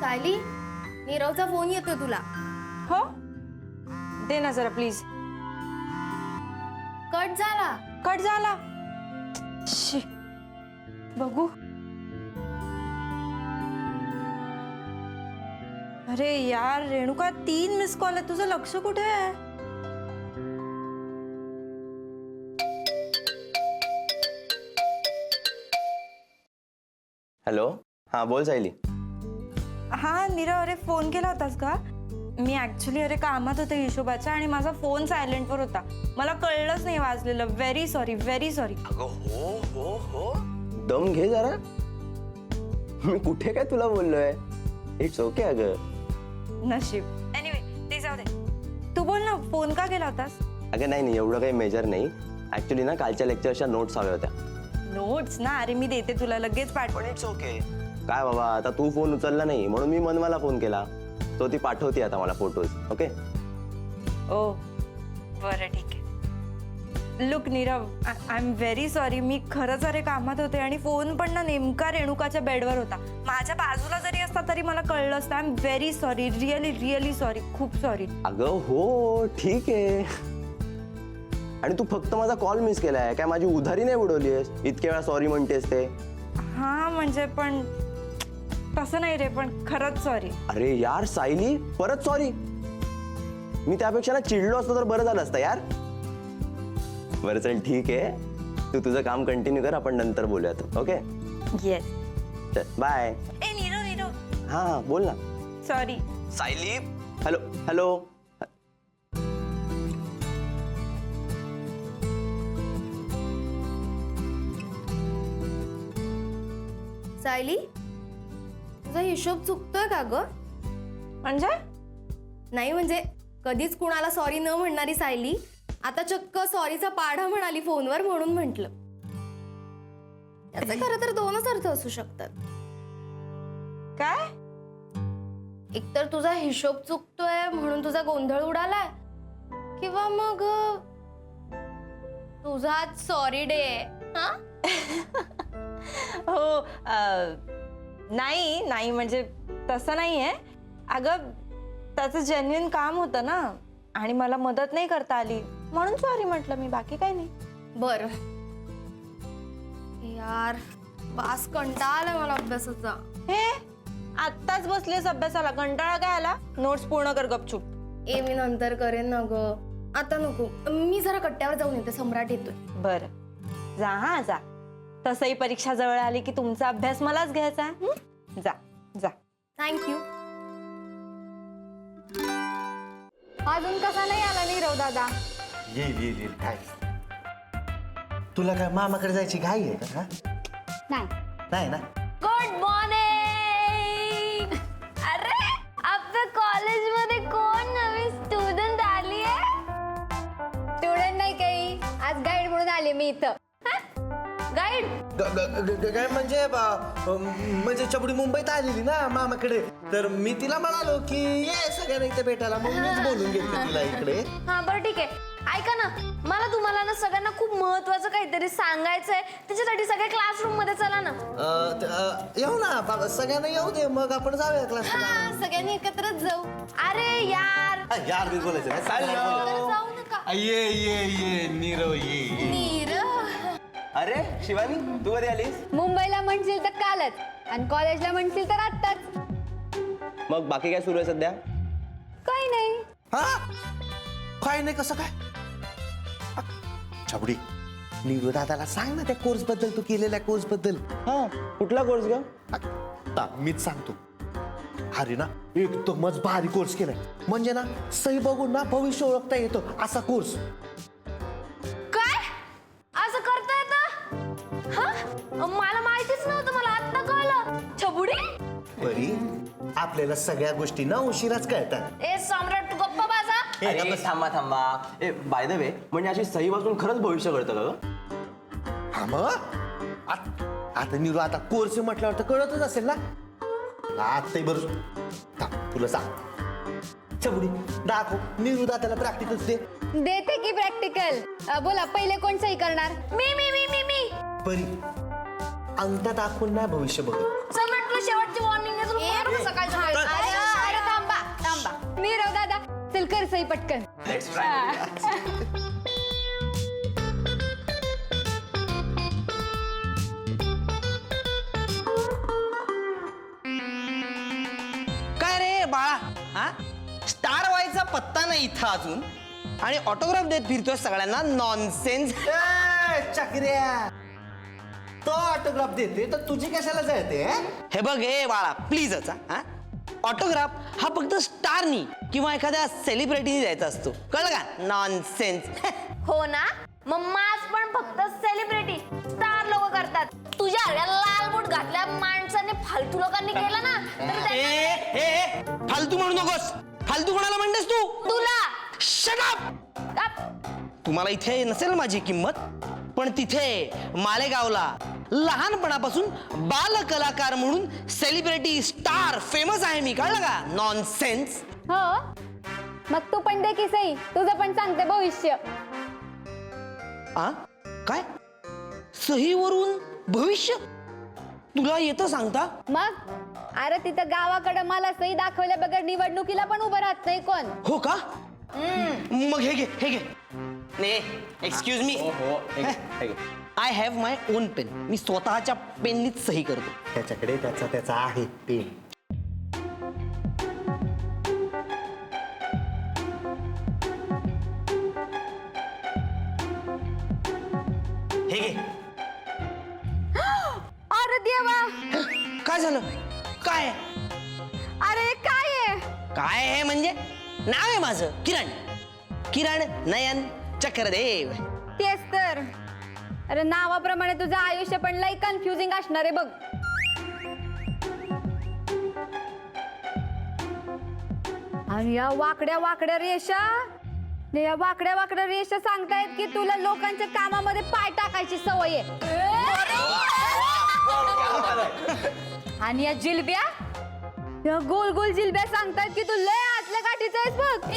Sayali, नीरवचा phone येतोय तुला. हो दे ना जरा प्लीज. कट झाला. कट झाला. शी, बघू. अरे यार रेणुका 3 मिस कॉल आहे, तुझं लक्ष कुठे आहे? हॅलो. हां बोल सायली. हा नीरव, अरे फोन केला होतास का? मी ऍक्च्युली अरे कामात होते हिशोबाच्या आणि माझा फोन सायलेंटवर होता, मला कळलंच नाही वाजलेलं. Very sorry, very sorry. अगं हो हो हो, दम घे जरा. मी कुठे काय तुला बोललोय? It's okay. अगं नशीब. एनिवे ते जाऊ दे, तू बोल ना, फोन का केला होतास? अगं नाही एवढं काही मेजर नाही. ऍक्च्युली ना कालच्या लेक्चरच्या नोट्स हव्या होत्या. नोट्स ना? अरे मी देते तुला, लगेच पाठव. पण इट्स ओके. काय बाबा, आता तू फोन उचलला नाही म्हणून मी मनवाला फोन केला, तो ती पाठवते आता मला फोटोज. ओके. ओ बरं ठीक आहे. Look Nirav, I am very sorry. मी खरंच अरे कामात होते आणि फोन पण ना नेमका रेणुकाच्या बेडवर होता. माझ्या बाजूला जरी असता तरी मला कळलं असतं. I am very sorry, really really sorry, खूप सॉरी. अगं हो ठीक आहे. आणि तू फक्त माझा कॉल मिस केलाय काय? माझी उधारी नाही उडवलीस? इतक्या वेळा सॉरी म्हणतेस ते. हा म्हणजे पण तसं नाही रे, पण खरंच सॉरी. अरे यार सायली, परत सॉरी? मी त्यापेक्षा ना चिडलो असतो तर बरं झालं असतं यार. बरं चल ठीक आहे, तू तुझं काम कंटिन्यू कर, आपण नंतर बोलूयात. ओके. येस. चल बाय. ए नीरव नीरव. हा बोल ना. Sorry Sayali. Hello hello. Sayali, तुझा हिशोब चुकतोय का ग? म्हणजे? नाही म्हणजे कधीच कुणाला सॉरी न म्हणणारी सायली आता चक्क सॉरीचा पाढा म्हणाली फोनवर, म्हणून म्हंटल. त्याचे खरं तर 2च अर्थ असू शकतात. काय? एकतर तुझा हिशोब चुकतोय म्हणून तुझा गोंधळ उडालाय, किंवा मग तुझा आज सॉरी डे आहे. हा हो नाही नाही म्हणजे तसं नाही आहे. अगं त्याचं जेन्युइन काम होतं ना आणि मला मदत नाही करता आली म्हणून सॉरी म्हटलं मी, बाकी काही नाही. बर यार, बास कंटाळा आलाय मला अभ्यासाचा. हे आत्ताच बसलीस अभ्यासाला, कंटाळा काय आला? नोट्स पूर्ण कर गपचूप. ए मी नंतर करेन ना ग, आता नको. मी जरा कट्ट्यावर जाऊन येते, सम्राट येतोय. बरं जा, हा जा. तसंही परीक्षा जवळ आली की तुमचा अभ्यास मलाच घ्यायचा आहे. जा जा. थँक्यू. अजून कसा नाही आला नीरव दादा? येईल काय. तुला काय मामाकडे जायची घाई आहे का? नाही. नाही ना? Good morning. अरे आपल्या कॉलेजमध्ये कोण नवी स्टुडंट आली आहे? स्टुडंट नाही काही, आज गाईड म्हणून आले मी इथं. गाईड? काय म्हणजे चबडी मुंबईत आलेली ना मामाकडे, तर मी तिला म्हणालो की ये सगळ्यांना इथे भेटायला, मग मीच बोलून घेतलं तिला इकडे. हा बरं ठीक आहे. ऐका ना, मला तुम्हाला ना सगळ्यांना खूप महत्वाचं काहीतरी सांगायचंय, त्याच्यासाठी सगळे क्लासरूम मध्ये चला ना. येऊ ना बाबा, सगळ्यांना येऊ दे, मग आपण जाऊया क्लासला. सगळ्यांनी एकत्रच जाऊ. अरे यार यार मी बोलायचं नाही. एकत्र जाऊ नका. ये नीरव ये. नीरव, अरे शिवानी, तू कधी आलीस? मुंबईला म्हणशील तर कालच आणि कॉलेजला म्हणशील तर आत्ताच. मग बाकी काय सुरू आहे सध्या? काही नाही. हा काय नाही, कसं काय? छबडी, नीरू दादाला सांग ना त्या कोर्स बद्दल, तू केलेल्या कोर्स बद्दल. हा कुठला कोर्स ग? मीच सांगतो. अरे ना एकदमच भारी कोर्स केलाय, म्हणजे ना सही बघून ना भविष्य ओळखता येतं असा कोर्स. काय असं करता येतं? हा मला माहितीच नव्हतं, मला आत्ता कळलं. छबुडी, बरी आपल्याला सगळ्या गोष्टी ना उशिराच कळतात. ए सम्राट तू गप्पा बाजा. अरे थांबा. ए बाय द वे, म्हणजे अशी सही वाचून खरंच भविष्य कळतं का ग? हा मग आता नीरू आता कोर्स म्हटल्यावर तर कळतच असेल ना. आत्ताही बरं तुला सांग छबडी, दाखव नीरू दादाला प्रॅक्टिकल्स दे. देते की प्रॅक्टिकल. बोला पहिले कोण सही करणार? मी बरी अंगठा दाखवून नाही भविष्य बघ. सम्राट तुला शेवटची वॉर्निंग आहे, तुला सकाळी अरे थांबा थांबा. नीरव दादा चल कर सही पटकन. काय रे बाळा, हा स्टार व्हायचा पत्ता नाही इथं अजून आणि ऑटोग्राफ देत फिरतोय सगळ्यांना. नॉनसेन्स. चक्र्या तो ऑटोग्राफ देते तर तुझी कशाला जळते? हे बघ हे बाळा प्लीजच, हा ऑटोग्राफ हा फक्त स्टारनी किंवा एखाद्या सेलिब्रिटीनी द्यायचा असतो, कळलं का? नॉनसेन्स. हो ना, मग मास पण फक्त सेलिब्रिटी स्टार लोक करतात. तुझ्या या लाल बूट घातल्या माणसाने फालतू लोकांनी केलं ना तर ए फालतू म्हणू नकोस. फालतू कोणाला म्हणतेस तू? तुला शट अप. तुम्हाला इथे नसेल माझी किंमत, पण तिथे मालेगावला लहानपणापासून बाल कलाकार म्हणून सेलिब्रिटी स्टार फेमस आहे मी, कळलं का? नॉनसेन्स. हो मग तू पण दे की सही, तुझं पण सांगते भविष्य. आ काय सहीवरून भविष्य तुला येतं सांगता? मग अरे तिथं गावाकडे मला सही दाखवल्या बगैर निवडणुकीला पण उभं राहत नाही कोण. हो का? मग हे घे हे घे. Excuse me, I have my own pen. मी स्वतःच्या पेननीच सही करतो. त्याच्याकडे त्याचा आहे पेन. हे घे. अरे देवा, काय झालं? काय अरे काय आहे? काय आहे म्हणजे? नाव आहे माझं किरण. किरण नयन चक्रदेव. तेच तर. अरे नावाप्रमाणे तुझं आयुष्य पण लई कन्फ्युजिंग असणार आहे बघ. आणि या वाकड्या वाकड्या रेषा, या वाकड्या वाकड्या रेषा सांगतायत की तुला लोकांच्या कामामध्ये पाय टाकायची सवय आहे. आणि या जिलब्या, या गोल गोल जिलब्या सांगतायत की तू लय आतल्या गाठीचं आहेस बघ.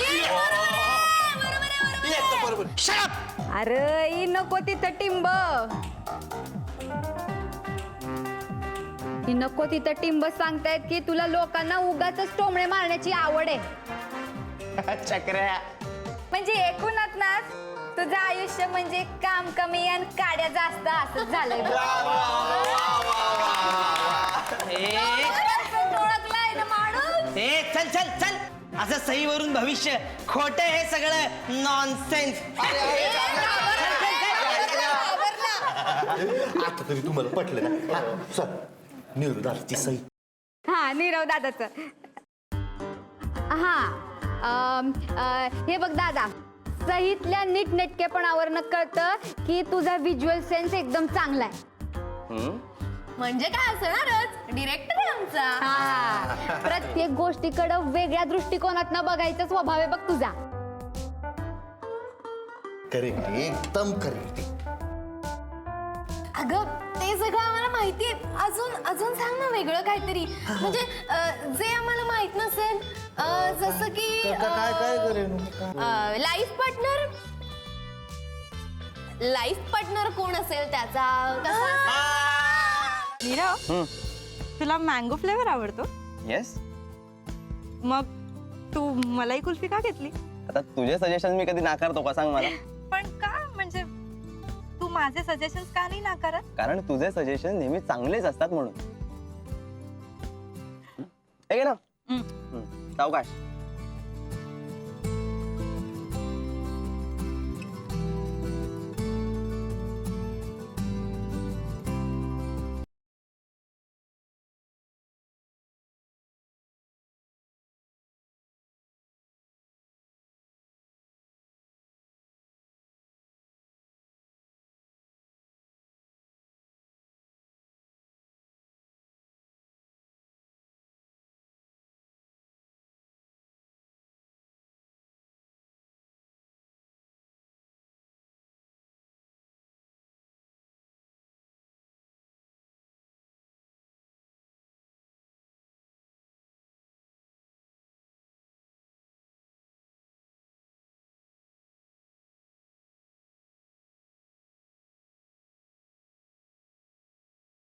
Shut up! अरे ही नको तिथं टिंब, ही नको तिथं टिंब सांगतायत की तुला लोकांना उगाच टोमणे मारण्याची आवड आहे. चक्र्या. म्हणजे एकूणच ना तुझं आयुष्य म्हणजे काम कमी आणि काड्या जास्त असंच झालंय बघ. ओळखलाय ना माणूस. चल चल चल, असं सहीवरून भविष्य खोट हे सगळं नॉनसेन्स. आता तरी तुम्हाला पटलं ना? हा, चल निवृत्तीची सही. हा नीरव दादाच. हा हे बघ दादा, सहीतल्या नीटनेटकेपणावर कळतं की तुझा व्हिज्युअल सेन्स एकदम चांगला आहे. म्हणजे काय असणारच, डिरेक्टर आहे आमचा. हा, प्रत्येक गोष्टीकडे वेगळ्या दृष्टिकोनातनं बघायचा स्वभाव आहे बघ तुझा. करेक्ट, एकदम करेक्ट. अगं ते सगळं आम्हाला माहितीये. अजून सांग ना वेगळं काहीतरी, म्हणजे जे आम्हाला माहित नसेल. जसं की काय करेन? लाईफ पार्टनर कोण असेल त्याचा, नीरव, तुला मँगो फ्लेवर आवडतो? येस. मग तू मलाई कुल्फी का घेतली? आता तुझे सजेशन मी कधी नाकारतो का सांग मला? पण का, म्हणजे तू माझे सजेशन्स का नाही नाकारत? कारण तुझे सजेशन नेहमी चांगलेच असतात म्हणून. हे घे ना. सावकाश.